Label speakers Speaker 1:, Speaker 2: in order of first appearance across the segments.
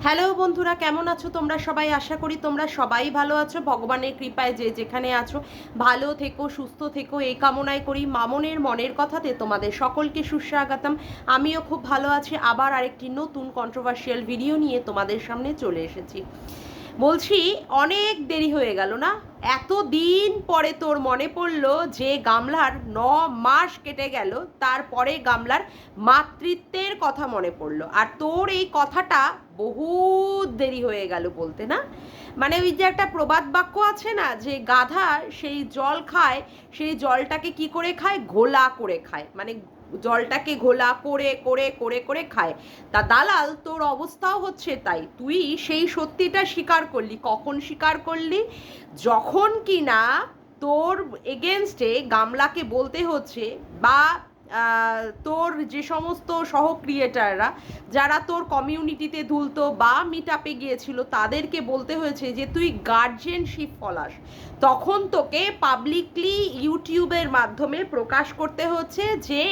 Speaker 1: Hello বন্ধুরা, কেমন আছো তোমরা সবাই? আশা করি তোমরা সবাই ভালো আছো। ভগবানের কৃপায় যে যেখানে আছো ভালো থেকো, সুস্থ থেকো, এই কামনাই করি। মামনের মনের কথাতে তোমাদের সকলকে সুস্বাগতম। আমিও খুব ভালো আছি। আবার আরেকটি নতুন কন্ট্রোভার্সিয়াল ভিডিও নিয়ে তোমাদের সামনে চলে এসেছি। বলছি, অনেক দেরি হয়ে গেল না? এত দিন পরে তোর মনে পড়লো যে গামলার 9 মাস কেটে গেল, তারপরে গামলার মাতৃত্বের কথা মনে পড়লো। আর তোর এই কথাটা বহুত দেরি হয়ে গেল বলতে, না? মানে ওই যে একটা প্রবাদ বাক্য আছে না, যে গাধা সেই জল খায়, সেই জলটাকে কি করে খায়? ঘোলা করে খায়। মানে জলটাকে ঘোলা করে করে করে করে খায়। তা দালাল, তোর অবস্থাও হচ্ছে তাই। তুই সেই সত্যিটা স্বীকার করলি। কখন স্বীকার করলি? যখন কি না তোর এগেনস্টে গামলাকে বলতে হচ্ছে, বা তোর যে সমস্ত সহ ক্রিয়েটাররা যারা তোর কমিউনিটিতে ধুলতো বা মিট আপে গিয়েছিল তাদেরকে বলতে হয়েছে যে তুই গার্জিয়ানশিপ ফলাস, তখন তোকে পাবলিকলি ইউটিউবের মাধ্যমে প্রকাশ করতে হচ্ছে যে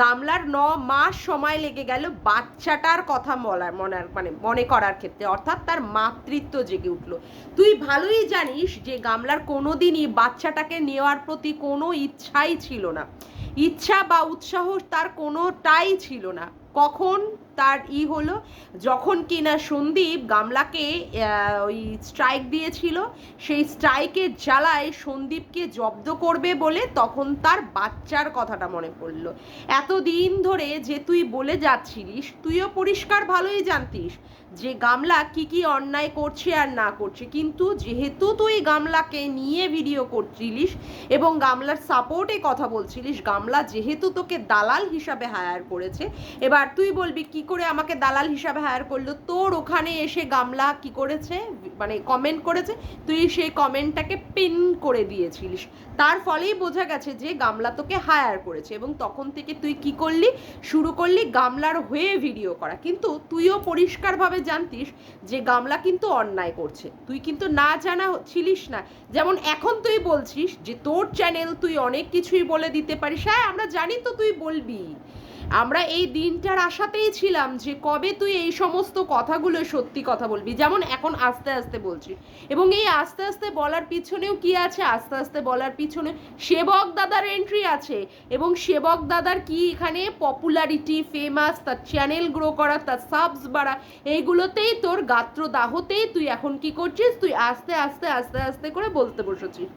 Speaker 1: গামলার 9 মাস সময় লেগে গেল বাচ্চাটার কথা মনে করার ক্ষেত্রে, অর্থাৎ তার মাতৃত্ব জেগে উঠলো। তুই ভালোই জানিস যে গামলার কোনোদিনই বাচ্চাটাকে নেওয়ার প্রতি কোনো ইচ্ছাই ছিল না। ইচ্ছা বা উৎসাহ তার কোনোটাই ছিল না। কখন তার হলো? যখন কিনা সন্দীপ গামলাকে ওই স্ট্রাইক দিয়েছিল, সেই স্ট্রাইকের জ্বালায় সন্দীপকে জব্দ করবে বলে তখন তার বাচ্চার কথাটা মনে পড়লো। এতদিন ধরে যে তুই বলে যাচ্ছিলিস, তুইও পরিষ্কার ভালোই জানতিস যে গামলা কি কি অন্যায় করছে আর না করছে, কিন্তু যেহেতু তুই গামলাকে নিয়ে ভিডিও করছিলিস এবং গামলার সাপোর্টে কথা বলছিলিস, গামলা যেহেতু তোকে দালাল হিসাবে হায়ার করেছে, এবার তুই বলবি কি করে আমাকে দালাল হিসাবে হায়ার করলো? তোর ওখানে এসে গামলা কি করেছে, মানে কমেন্ট করেছে, তুই সেই কমেন্টটাকে পিন করে দিয়েছিলিস। তার ফলেই বোঝা গেছে যে গামলা তোকে হায়ার করেছে, এবং তখন থেকে তুই কি করলি? শুরু করলি গামলার হয়ে ভিডিও করা। কিন্তু তুইও পরিষ্কারভাবে জানতিস যে গামলা কিন্তু অন্যায় করছে, তুই কিন্তু না জানা ছিলিস না। যেমন এখন তুই বলছিস যে তোর চ্যানেল, তুই অনেক কিছুই বলে দিতে পারিস। হ্যাঁ, আমরা জানি তো তুই বলবি। আমরা এই দিনটার আশাতেই ছিলাম যে কবে তুই এই সমস্ত কথাগুলো সত্যি কথা বলবি, যেমন এখন আস্তে আস্তে বলছিস। এবং এই আস্তে আস্তে বলার পিছনেও কি আছে? আস্তে আস্তে বলার পিছনে সেবক দাদার এন্ট্রি আছে। এবং সেবক দাদার কি এখানে পপুলারিটি, ফেমাস, তার চ্যানেল গ্রো করা, তার সাবস বাড়া, এইগুলোতেই তোর গাত্রদাহতেই তুই এখন কি করছিস? তুই আস্তে আস্তে আস্তে আস্তে করে বলতে বসেছিস।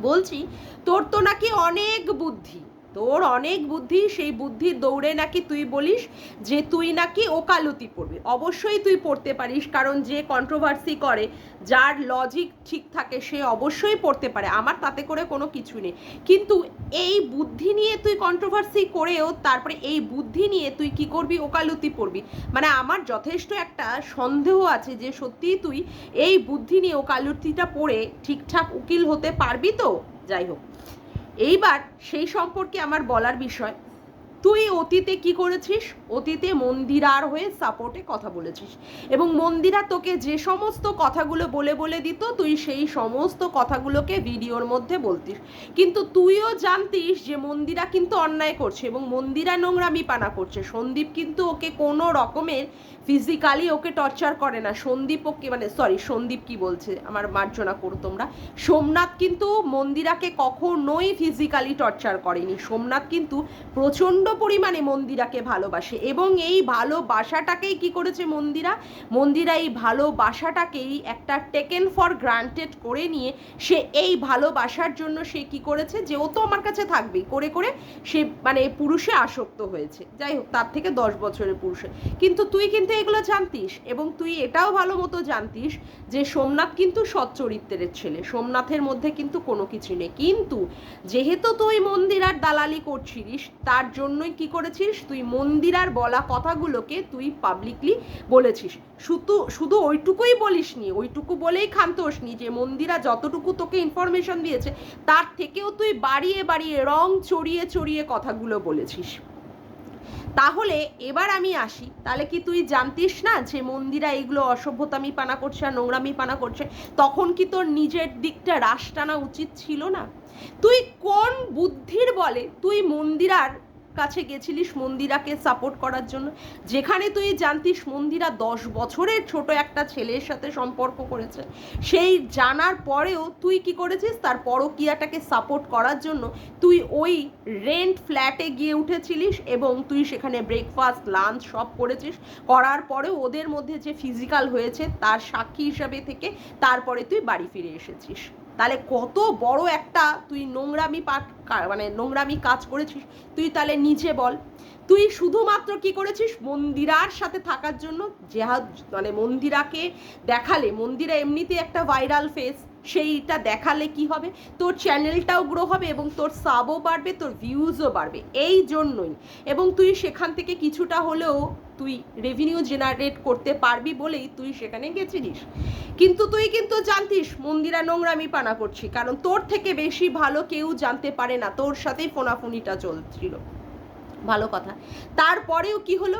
Speaker 1: বলছি, তোর তো নাকি অনেক বুদ্ধি, তোর অনেক বুদ্ধি। সেই বুদ্ধির দৌড়ে নাকি তুই বলিস যে তুই নাকি ওকালতি পড়বি। অবশ্যই তুই পড়তে পারিস, কারণ যে কন্ট্রোভার্সি করে, যার লজিক ঠিক থাকে, সে অবশ্যই পড়তে পারে, আমার তাতে করে কোনো কিছু নেই। কিন্তু এই বুদ্ধি নিয়ে তুই কন্ট্রোভার্সি করেও তারপরে এই বুদ্ধি নিয়ে তুই কি করবি? ওকালতি পড়বি। মানে আমার যথেষ্ট একটা সন্দেহ আছে যে সত্যিই তুই এই বুদ্ধি নিয়ে ওকালতিটা পড়ে ঠিকঠাক উকিল হতে পারবি তো? যাই হোক, এইবার সেই সম্পর্কে আমার বলার বিষয়, তুই অতীতে কি করেছিস? অতীতে মন্দিরার হয়ে সাপোর্টে কথা বলেছিস, এবং মন্দিরা তোকে যে সমস্ত কথাগুলো বলে বলে দিত, তুই সেই সমস্ত কথাগুলোকে ভিডিওর মধ্যে বলতিস। কিন্তু তুইও জানতিস যে মন্দিরা কিন্তু অন্যায় করছে এবং মন্দিরা নোংরামি পানা করছে। সন্দীপ কিন্তু ওকে কোনো রকমের ফিজিক্যালি ওকে টর্চার করে না। সন্দীপ ওকে, মানে সরি, সন্দীপ কি বলছে, আমার মার্জনা করো তোমরা, সোমনাথ কিন্তু মন্দিরাকে কখনোই ফিজিক্যালি টর্চার করেনি। সোমনাথ কিন্তু প্রচণ্ড পরিমাণে মন্দিরাকে ভালোবাসে, এবং এই ভালোবাসাটাকেই কি করেছে মন্দিরা এই ভালোবাসাটাকেই একটা টেকেন ফর গ্রান্টেড করে নিয়ে সে এই ভালোবাসার জন্য সে কি করেছে, যে ও তো আমার কাছে থাকবেই করে করে সে মানে পুরুষে আসক্ত হয়েছে। যাই হোক, তার থেকে 10 বছরের পুরুষে। কিন্তু তুই কিন্তু এগুলো জানতিস, এবং তুই এটাও ভালো মতো জানতিস যে সোমনাথ কিন্তু সৎ চরিত্রের ছেলে, সোমনাথের মধ্যে কিন্তু কোনো কিছু নেই। কিন্তু যেহেতু তুই মন্দিরার দালালি করছিলিস, তার জন্যই কি করেছিস? তুই মন্দিরার বলা কথাগুলোকে তুই পাবলিকলি বলেছিস। শুধু ওইটুকুই বলিসনি, ওইটুকু বলেই ক্ষান্ত হসনি যে মন্দিরা যতটুকু তোকে ইনফরমেশন দিয়েছে তার থেকেও তুই বাড়িয়ে বাড়িয়ে রং চড়িয়ে চড়িয়ে কথাগুলো বলেছিস। তাহলে এবার আমি আসি, তাহলে কি তুই জানতিস না যে মন্দিরা এগুলো অসভ্যতামি পানা করছে আর নোংরামি পানা করছে? তখন কি তোর নিজের দিকটা রাশ টানা উচিত ছিল না? তুই কোন বুদ্ধির বলে তুই মন্দিরার কাছে গেছিলিস মন্দিরাকে সাপোর্ট করার জন্য, যেখানে তুই জানতিস মন্দিরা 10 বছরের ছোট একটা ছেলের সাথে সম্পর্ক করেছে। সেই জানার পরেও তুই কি করেছিস, তার পরকীয়াটাকে সাপোর্ট করার জন্য তুই ওই রেন্ট ফ্ল্যাটে গিয়ে উঠেছিলিস এবং তুই সেখানে ব্রেকফাস্ট লাঞ্চ সব করেছিস। করার পরেও ওদের মধ্যে যে ফিজিক্যাল হয়েছে তার সাক্ষী হিসাবে থেকে তারপরে তুই বাড়ি ফিরে এসেছিস। তাহলে কত বড় একটা তুই নোংরামি মানে নোংরামি কাজ করেছিস তুই তাহলে নিজে বল। তুই শুধুমাত্র কি করেছিস, মন্দিরার সাথে থাকার জন্য, যে মানে মন্দিরাকে দেখালে, মন্দিরা এমনিতে একটা ভাইরাল ফেস, সেইটা দেখালে কি হবে, তোর চ্যানেলটাও গ্রো হবে এবং তোর সাবও বাড়বে, তোর ভিউজও বাড়বে, এই জন্যই। এবং তুই সেখান থেকে কিছুটা হলেও তুই রেভিনিউ জেনারেট করতে পারবি বলেই তুই সেখানে গেছিলিস। কিন্তু তুই কিন্তু জানতিস মন্দিরা নোংরামি পানা করছি, কারণ তোর থেকে বেশি ভালো কেউ জানতে পারে না, তোর সাথেই ফোনাফুনিটা চলছিল। ভালো কথা। তারপরেও কি হলো,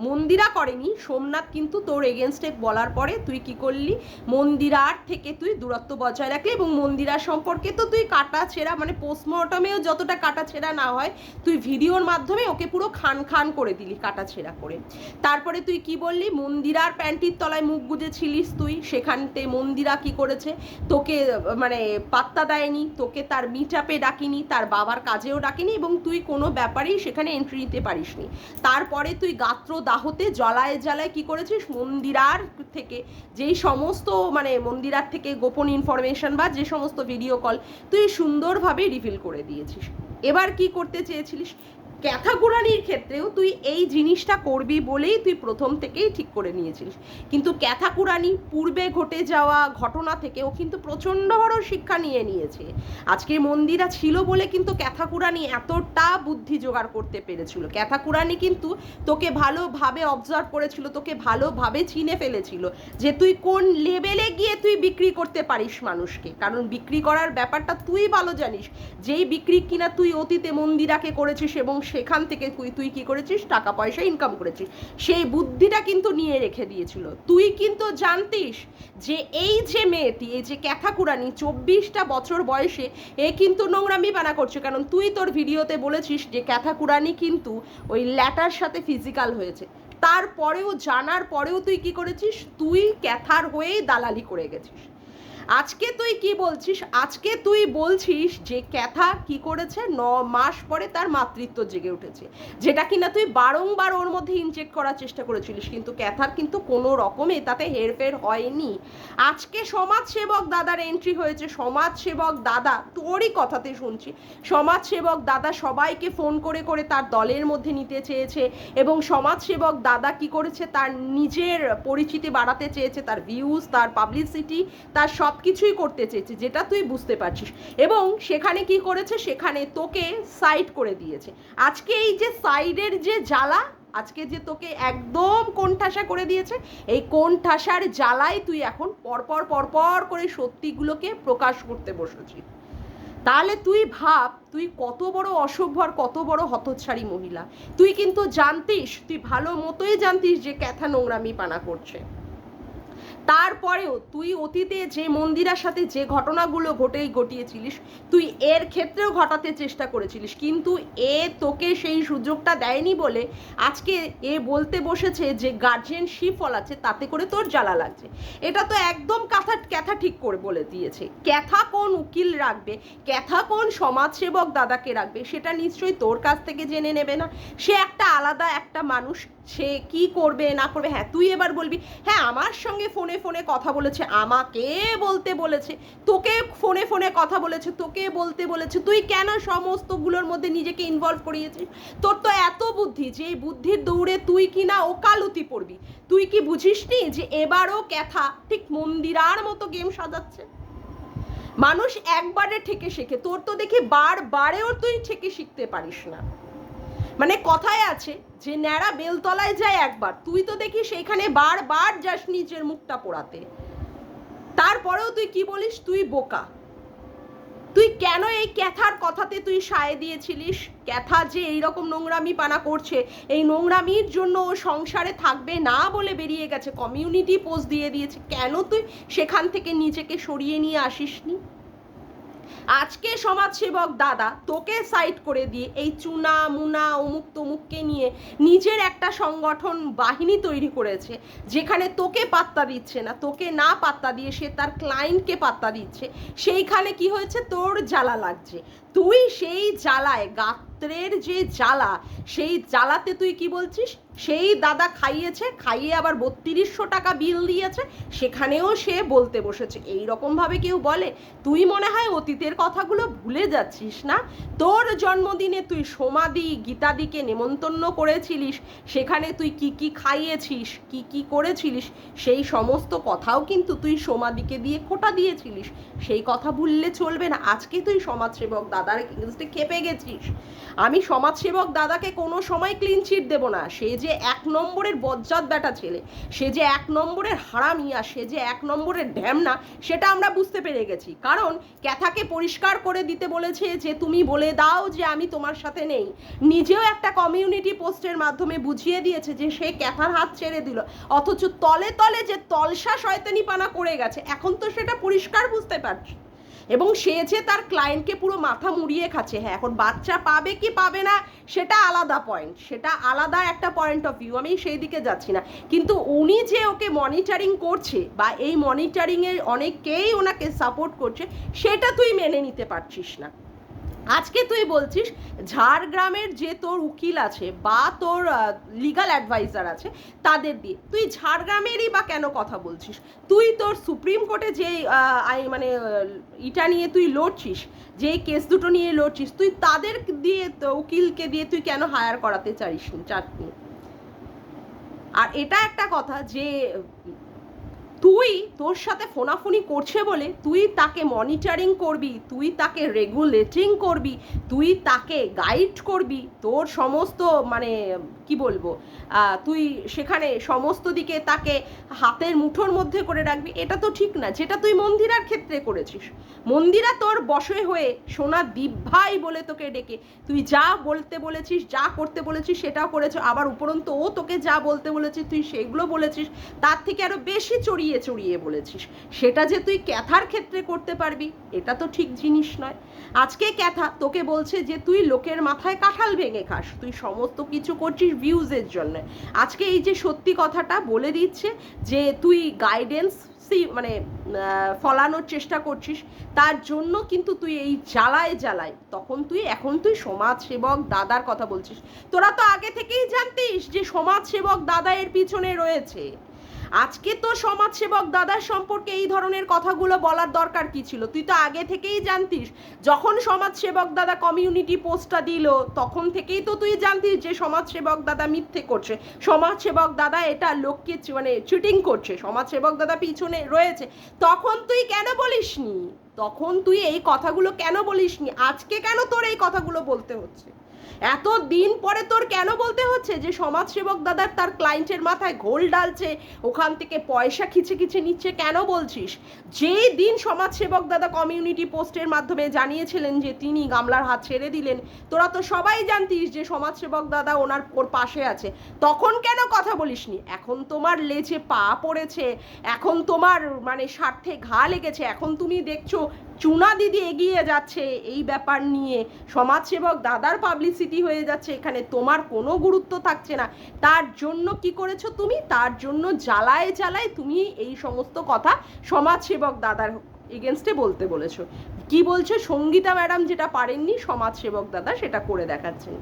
Speaker 1: মন্দিরা করেনি, সোমনাথ কিন্তু তোর এগেনস্টে বলার পরে তুই কি করলি, মন্দিরার থেকে তুই দূরত্ব বজায় রাখলি এবং মন্দিরার সম্পর্কে তো তুই কাটা ছেঁড়া, মানে পোস্টমর্টমেও যতটা কাটা ছেঁড়া না হয় তুই ভিডিওর মাধ্যমে ওকে পুরো খান খান করে দিলি কাটা ছেঁড়া করে। তারপরে তুই কি বললি, মন্দিরার প্যান্টির তলায় মুখ গুজেছিলিস তুই, সেখানতে মন্দিরা কি করেছে, তোকে মানে পাত্তা দেয়নি, তোকে তার মিট আপে ডাকিনি, তার বাবার কাজেও ডাকিনি এবং তুই কোনো ব্যাপারেই সেখানে এন্ট্রি নিতে পারিসনি। তারপরে তুই গাত্র দাহতে জ্বালায় জ্বালায় কি করেছিস, মন্দিরার থেকে যেই সমস্ত মানে মন্দিরার থেকে গোপন ইনফরমেশন বা যে সমস্ত ভিডিও কল তুই সুন্দরভাবে রিভিল করে দিয়েছিস। এবার কি করতে চেয়েছিলিস, ক্যাথাকুরানির ক্ষেত্রেও তুই এই জিনিসটা করবি বলেই তুই প্রথম থেকেই ঠিক করে নিয়েছিলিস। কিন্তু ক্যাথাকুরানি পূর্বে ঘটে যাওয়া ঘটনা থেকে ও কিন্তু প্রচণ্ড বড় শিক্ষা নিয়ে নিয়েছে। আজকে মন্দিরা ছিল বলে কিন্তু ক্যাথাকুরানি এতটা বুদ্ধি জোগাড় করতে পেরেছিল। ক্যাথাকুরানি কিন্তু তোকে ভালোভাবে অবজার্ভ করেছিল, তোকে ভালোভাবে চিনে ফেলেছিল যে তুই কোন লেভেলে গিয়ে তুই বিক্রি করতে পারিস মানুষকে। কারণ বিক্রি করার ব্যাপারটা তুই ভালো জানিস, যেই বিক্রি কিনা তুই অতীতে মন্দিরাকে করেছিস এবং সেখান থেকে তুই কি করেছিস, টাকা পয়সা ইনকাম করেছিস, সেই বুদ্ধিটা কিন্তু নিয়ে রেখে দিয়েছিল। তুই কিন্তু জানতিস যে এই যে মেয়েটি, এই যে ক্যাথাকুরানি 24টা বছর বয়সে এ কিন্তু নোংরামি বানা করছে। কারণ তুই তোর ভিডিওতে বলেছিস যে ক্যাথাকুরানি কিন্তু ওই ল্যাটার সাথে ফিজিক্যাল হয়েছে। তারপরেও জানার পরেও তুই কি করেছিস, তুই ক্যাথার হয়েই দালালি করে গেছিস। আজকে তুই কি বলছিস, আজকে তুই বলছিস যে ক্যাথা কি করেছে, 9 মাস পরে তার মাতৃত্ব জেগে উঠেছে, যেটা কিনা তুই বারংবার ওর মধ্যে ইনজেক্ট করার চেষ্টা করেছিলিস, কিন্তু ক্যাথার কিন্তু কোনো রকমে তাতে হেরফের হয়নি। আজকে সমাজসেবক দাদার এন্ট্রি হয়েছে, সমাজসেবক দাদা তোরই কথাতে শুনছি, সমাজসেবক দাদা সবাইকে ফোন করে করে তার দলের মধ্যে নিতে চেয়েছে এবং সমাজসেবক দাদা কি করেছে, তার নিজের পরিচিতি বাড়াতে চেয়েছে, তার ভিউজ, তার পাবলিসিটি, তার সব কিছুই করতে চেয়েছে, যেটা তুই বুঝতে পারছিস। এবং সেখানে কি করেছে, সেখানে তোকে সাইড করে দিয়েছে। আজকে এই যে সাইডের যে জ্বালা, আজকে যে তোকে একদম কোণঠাসা করে দিয়েছে, এই কোণঠাসার জ্বালায় তুই এখন পরপর করে সত্যিগুলোকে প্রকাশ করতে বসেছিস। তাহলে তুই ভাব তুই কত বড় অসভ্য আর কত বড় হতচ্ছাড়ি মহিলা। তুই কিন্তু জানতিস, তুই ভালো মতোই জানতিস যে ক্যাথা নোংরামি পানা করছে। তারপরেও তুই অতীতে যে মন্দিরার সাথে যে ঘটনাগুলো ঘটিয়েছিলিস তুই এর ক্ষেত্রেও ঘটাতে চেষ্টা করেছিলিস, কিন্তু এ তোকে সেই সুযোগটা দেয়নি বলে আজকে এ বলতে বসেছে যে গার্জিয়ানশিপ ফলাচ্ছে, তাতে করে তোর জ্বালা লাগছে। এটা তো একদম ক্যাথা ঠিক করে বলে দিয়েছে। ক্যাথা কোন উকিল রাখবে, ক্যাথা কোন সমাজসেবক দাদাকে রাখবে, সেটা নিশ্চয়ই তোর কাছ থেকে জেনে নেবে না। সে একটা আলাদা একটা মানুষ, সে কি করবে না করবে। হ্যাঁ তুই এবার বলবি হ্যাঁ আমার সঙ্গে ফোনে কথা বলেছে, আমাকে বলতে বলেছে, তোকে ফোনে কথা বলেছে, তোকে বলতে বলেছে, তুই কেন সমস্তগুলোর মধ্যে নিজেকে ইনভলভ করিয়েছিস? তোর তো এত বুদ্ধি যে এই বুদ্ধির দৌড়ে তুই কি না ওকালতি পড়বি। তুই কি বুঝিসনি যে এবারও ক্যাথা ঠিক মন্দিরার মতো গেম সাজাচ্ছে? মানুষ একবারে ঠেকে শেখে, তোর তো দেখি বারেও তুই ঠেকে শিখতে পারিস না। মানে কথায় আছে যে ন্যাড়া বেলতলায় যায় একবার, তুই তো দেখি সেইখানে বারবার যাস নিজের মুখটা পোড়াতে। তারপরেও তুই কি বলিস, তুই বোকা। তুই কেন এই ক্যাথার কথাতে তুই সায় দিয়েছিলিস? ক্যাথা যে এইরকম নোংরামি পানা করছে, এই নোংরামির জন্য ও সংসারে থাকবে না বলে বেরিয়ে গেছে, কমিউনিটি পোস্ট দিয়ে দিয়েছে, কেন তুই সেখান থেকে নিজেকে সরিয়ে নিয়ে আসিসনি? আজকে সমাজসেবক দাদা তোকে সাইড করে দিয়ে এই চুনা মুনা অমুক তমুককে নিয়ে নিজের একটা সংগঠন বাহিনী তৈরি করেছে, যেখানে তোকে পাত্তা দিচ্ছে না, তোকে না পাত্তা দিয়ে সে তার ক্লায়েন্টকে পাত্তা দিচ্ছে। সেইখানে কি হয়েছে, তোর জ্বালা লাগছে, তুই সেই জ্বালায় গাত্রের যে জ্বালা, সেই জ্বালাতে তুই কি বলছিস, সেই দাদা খাইয়েছে, খাইয়ে আবার 3200 টাকা বিল দিয়েছে, সেখানেও সে বলতে বসেছে। এই রকমভাবে কেউ বলে? তুই মনে হয় অতীতের কথাগুলো ভুলে যাচ্ছিস না? তোর জন্মদিনে তুই সোমাদি গীতাদিকে নেমন্তন্ন করেছিলিস, সেখানে তুই কি কি খাইয়েছিস, কি কি করেছিলিস, সেই সমস্ত কথাও কিন্তু তুই সোমাদিকে দিয়ে খোটা দিয়েছিলিস। সেই কথা ভুললে চলবে না। আজকে তুই সমাজসেবক দাদার এগেইনস্টে খেপে গেছিস। আমি সমাজসেবক দাদাকে কোনো সময় ক্লিন চিট দেবো না। সে যে 1 নম্বরের বজ্জাত ব্যাটা ছেলে, সে যে 1 নম্বরের হারামিয়া, সে যে 1 নম্বরের ঢ্যামনা, সেটা আমরা বুঝতে পেরে গেছি। কারণ ক্যাথাকে পরিষ্কার করে দিতে বলেছে যে তুমি বলে দাও যে আমি তোমার সাথে নেই। নিজেও একটা কমিউনিটি পোস্টের মাধ্যমে বুঝিয়ে দিয়েছে যে সে ক্যাথার হাত ছেড়ে দিল, অথচ তলে তলে যে তলসা শয়তানিপানা করে গেছে, এখন তো সেটা পরিষ্কার বুঝতে পারছি। এবং সে যে তার ক্লায়েন্টকে পুরো মাথা মুড়িয়ে খাচ্ছে। হ্যাঁ, এখন বাচ্চা পাবে কি পাবে না সেটা আলাদা পয়েন্ট, সেটা আলাদা একটা পয়েন্ট অফ ভিউ, আমি সেই দিকে যাচ্ছি না। কিন্তু উনি যে ওকে মনিটরিং করছে বা এই মনিটরিংয়ে অনেকেই ওনাকে সাপোর্ট করছে, সেটা তুই মেনে নিতে পারছিস না। আজকে তুই বলছিস ঝাড়গ্রামের যে তোর উকিল আছে বা তোর লিগাল অ্যাডভাইজার আছে তাদের দিয়ে, তুই ঝাড়গ্রামেরই বা কেন কথা বলছিস? তুই তোর সুপ্রিম কোর্টে যে মানে এটা নিয়ে তুই লড়ছিস, যেই কেস দুটো নিয়ে লড়ছিস, তুই তাদের দিয়ে উকিলকে দিয়ে তুই কেন হায়ার করাতে চাসনি? আর এটা একটা কথা যে তুই তোর সাথে ফোনাফুনি করছে বলে তুই তাকে মনিটরিং করবি, তুই তাকে রেগুলেটিং করবি, তুই তাকে গাইড করবি, তোর সমস্ত মানে কি বলবো, তুই সেখানে সমস্ত দিকে তাকে হাতের মুঠোর মধ্যে করে রাখবি, এটা তো ঠিক না। যেটা তুই মন্দিরার ক্ষেত্রে করেছিস, মন্দিরা তোর বশে হয়ে সোনা দীপ ভাই বলে তোকে ডেকে তুই যা বলতে বলেছিস, যা করতে বলেছিস সেটাও করেছো, আবার উপরন্তু ও তোকে যা বলতে বলেছিস তুই সেগুলো বলেছিস, তার থেকে আরো বেশি চড়িয়ে চড়িয়ে বলেছিস। সেটা যে তুই ক্যাথার ক্ষেত্রে করতে পারবি, এটা তো ঠিক জিনিস নয়। আজকে ক্যাথা তোকে বলছে যে তুই লোকের মাথায় কাঁঠাল ভেঙে খাস, তুই সমস্ত কিছু করছিস ভিউজের জন্য। আজকে এই যে সত্যি কথাটা বলে দিচ্ছে যে তুই গাইডেন্স মানে ফলানোর চেষ্টা করছিস, তার জন্য কিন্তু তুই এই জ্বালায় জ্বালায় তখন এখন তুই সমাজসেবক দাদার কথা বলছিস। তোরা তো আগে থেকেই জানতিস যে সমাজসেবক দাদা এর পিছনে রয়েছে। আজকে তো সমাজসেবক দাদার সম্পর্কে এই ধরনের কথাগুলো বলার দরকার কি ছিল? তুই তো আগে থেকেই জানতিস। যখন সমাজসেবক দাদা কমিউনিটি পোস্টটা দিল তখন থেকেই তো তুই জানতিস যে সমাজসেবক দাদা মিথ্যে করছে, সমাজসেবক দাদা এটা লোককে মানে চিটিং করছে, সমাজসেবক দাদা পিছনে রয়েছে। তখন তুই কেন বলিসনি? তখন তুই এই কথাগুলো কেন বলিসনি? আজকে কেন তোর এই কথাগুলো বলতে হচ্ছে? এত দিন পরে তোর কেন বলতে হচ্ছে যে সমাজসেবক দাদার তার ক্লায়েন্টের মাথায় ঘোল ডালছে, ওখান থেকে পয়সা খিচে খিচে নিচ্ছে? কেন বলছিস? যেই দিন সমাজসেবক দাদা কমিউনিটি পোস্টের মাধ্যমে জানিয়েছিলেন যে তিনি গামলার হাত ছেড়ে দিলেন, তোরা তো সবাই জানতিস যে সমাজসেবক দাদা ওর পাশে আছে, তখন কেন কথা বলিসনি? এখন তোমার লেজে পা পড়েছে, এখন তোমার মানে স্বার্থে ঘা লেগেছে, এখন তুমি দেখছো চুনা দিদি এগিয়ে যাচ্ছে এই ব্যাপার নিয়ে, সমাজসেবক দাদার পাবলিসিটি হয়ে যাচ্ছে, এখানে তোমার কোনো গুরুত্ব থাকছে না। তার জন্য কি করেছো তুমি? তার জন্য জ্বালায় জ্বালায় তুমি এই সমস্ত কথা সমাজসেবক দাদার এগেনস্টে বলতে বলেছো। কি বলছো? সঙ্গীতা ম্যাডাম যেটা পারেননি সমাজসেবক দাদা সেটা করে দেখাচ্ছেন।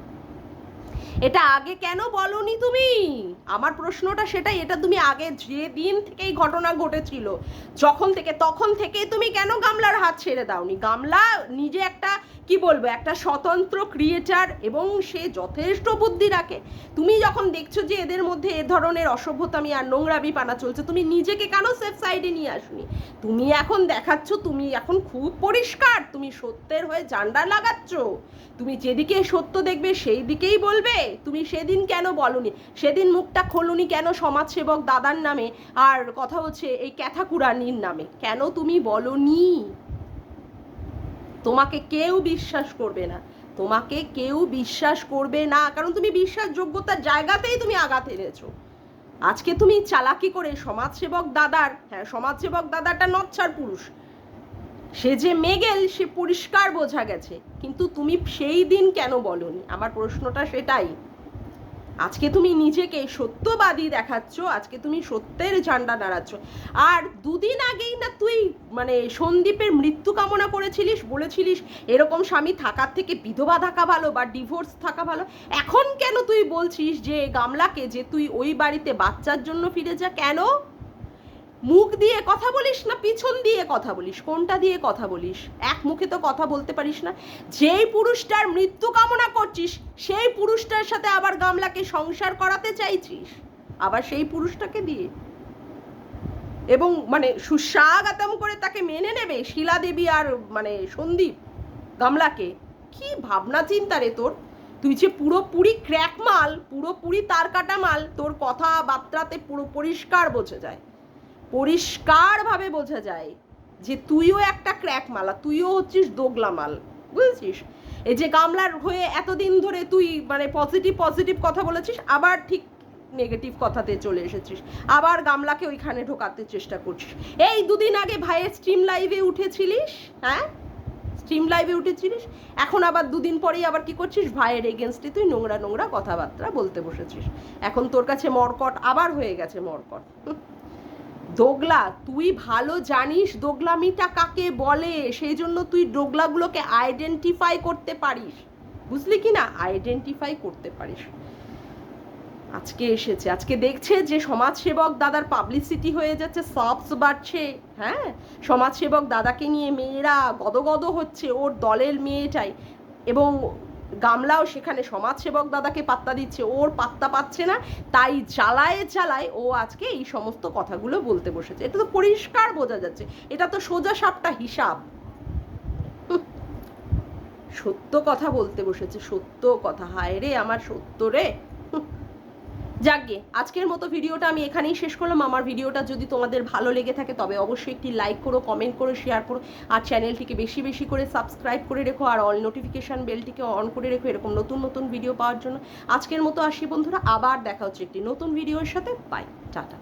Speaker 1: এটা আগে কেন বলনি তুমি? আমার প্রশ্নটা সেটাই। এটা তুমি আগে যে দিন থেকেই ঘটনা ঘটেছিল তখন থেকে তুমি কেন গামলার হাত ছেড়ে দাওনি? গামলা নিজে একটা কি বলবো, একটা স্বতন্ত্র ক্রিয়েটার এবং সে যথেষ্ট বুদ্ধি রাখে। তুমি যখন দেখছো যে এদের মধ্যে এ ধরনের অসভ্যতামি আর নোংরামি পানা চলছে, তুমি নিজেকে কেন সেফ সাইডে নিয়ে আসনি? তুমি এখন দেখাচ্ছ, তুমি এখন খুব পরিষ্কার, তুমি সত্যের হয়ে জান্ডা লাগাচ্ছ, তুমি যেদিকে সত্য দেখবে সেই দিকেই বলবে। তুমি সেদিন কেন বলনি? সেদিন মুখটা খোলনি কেন সমাজসেবক দাদার নামে? আর কথা হচ্ছে এই ক্যাথাকুরানির নামে কেন তুমি বলনি? তোমাকে কেউ বিশ্বাস করবে না, তোমাকে কেউ বিশ্বাস করবে না, কারণ তুমি বিশ্বাসযোগ্যতার জায়গাতেই তুমি আঘাত এনেছো। আজকে তুমি চালাকি করে সমাজসেবক দাদার, হ্যাঁ সমাজসেবক দাদাটা নচ্ছার পুরুষ, সে যে মেগেল সে পরিষ্কার বোঝা গেছে, কিন্তু তুমি সেই দিন কেন বলনি? আমার প্রশ্নটা সেটাই। আজকে তুমি নিজেকে সত্যবাদী দেখাচ্ছ, আজকে তুমি সত্যের ঝান্ডা নাড়াচ্ছ। আর দুদিন আগেই না তুই মানে সন্দীপের মৃত্যু কামনা করেছিলিস, বলেছিলিস এরকম স্বামী থাকার থেকে বিধবা থাকা ভালো বা ডিভোর্স থাকা ভালো। এখন কেন তুই বলছিস যে গামলাকে যে তুই ওই বাড়িতে বাচ্চার জন্য ফিরে যা? কেন? মুখ দিয়ে কথা বলিস না পিছন দিয়ে কথা বলিস? কোনটা দিয়ে কথা বলিস? এক মুখে তো কথা বলতে পারিস না। যেই পুরুষটার মৃত্যু কামনা করছিস সেই পুরুষটার সাথে আবার গামলাকে সংসার করাতে চাইছিস, আবার সেই পুরুষটাকে দিয়ে, এবং মানে সুস্বাগতম করে তাকে মেনে নেবে শিলা দেবী আর মানে সন্দীপ গামলাকে। কি ভাবনা চিন্তা রে তোর! তুই যে পুরোপুরি ক্র্যাক মাল, পুরোপুরি তার কাটা মাল, তোর কথাবার্তাতে পুরো পরিষ্কার বোঝা যায়, পরিষ্কারভাবে বোঝা যায় যে তুইও একটা ক্র্যাক মাল, আর তুইও হচ্ছিস দোগলা মাল, বুঝেছিস? এই যে গামলার হয়ে এতদিন ধরে তুই মানে পজিটিভ কথা বলেছিস, আবার ঠিক নেগেটিভ কথাতে চলে এসেছিস, আবার গামলাকে ওইখানে ঢোকাতে চেষ্টা করছিস। এই দুদিন আগে ভাইয়ের স্ট্রিম লাইভে উঠেছিলিস, হ্যাঁ স্ট্রিম লাইভে উঠেছিলিস, এখন আবার দুদিন পরেই আবার কি করছিস? ভাইয়ের এগেনস্টে তুই নোংরা কথাবার্তা বলতে বসেছিস। এখন তোর কাছে মরকট আবার হয়ে গেছে, মরকট। দোগলা, তুই ভালো জানিস দোগলামিটা কাকে বলে, সেই জন্য তুই দোগলাগুলোকে আইডেন্টিফাই করতে পারিস, বুঝলি কি না? আইডেন্টিফাই করতে পারিস। আজকে এসেছে, আজকে দেখছে যে সমাজসেবক দাদার পাবলিসিটি হয়ে যাচ্ছে, সাবস বাড়ছে, হ্যাঁ সমাজসেবক দাদাকে নিয়ে মেয়েরা গদগদ হচ্ছে, ওর দলের মেয়েটাই, এবং গামলাও সেখানে সমাজসেবক দাদাকে পাত্তা দিচ্ছে, ওর পাত্তা পাচ্ছে না, তাই জ্বালায় ও আজকে এই সমস্ত কথাগুলো বলতে বসেছে। এটা তো পরিষ্কার বোঝা যাচ্ছে, এটা তো সোজা সাপটা হিসাব। সত্য কথা বলতে বসেছে, সত্য কথা। হায় রে আমার সত্য রে। যাকগে, আজকের মতো ভিডিওটা আমি এখানেই শেষ করলাম। আমার ভিডিওটা যদি তোমাদের ভালো লেগে থাকে তবে অবশ্যই একটি লাইক করো, কমেন্ট করো, শেয়ার করো, আর চ্যানেলটিকে বেশি বেশি করে সাবস্ক্রাইব করে রেখো, আর অল নোটিফিকেশান বেলটিকে অন করে রেখো এরকম নতুন ভিডিও পাওয়ার জন্য। আজকের মতো আসি বন্ধুরা, আবার দেখা হচ্ছে একটি নতুন ভিডিওর সাথে। Bye, tata.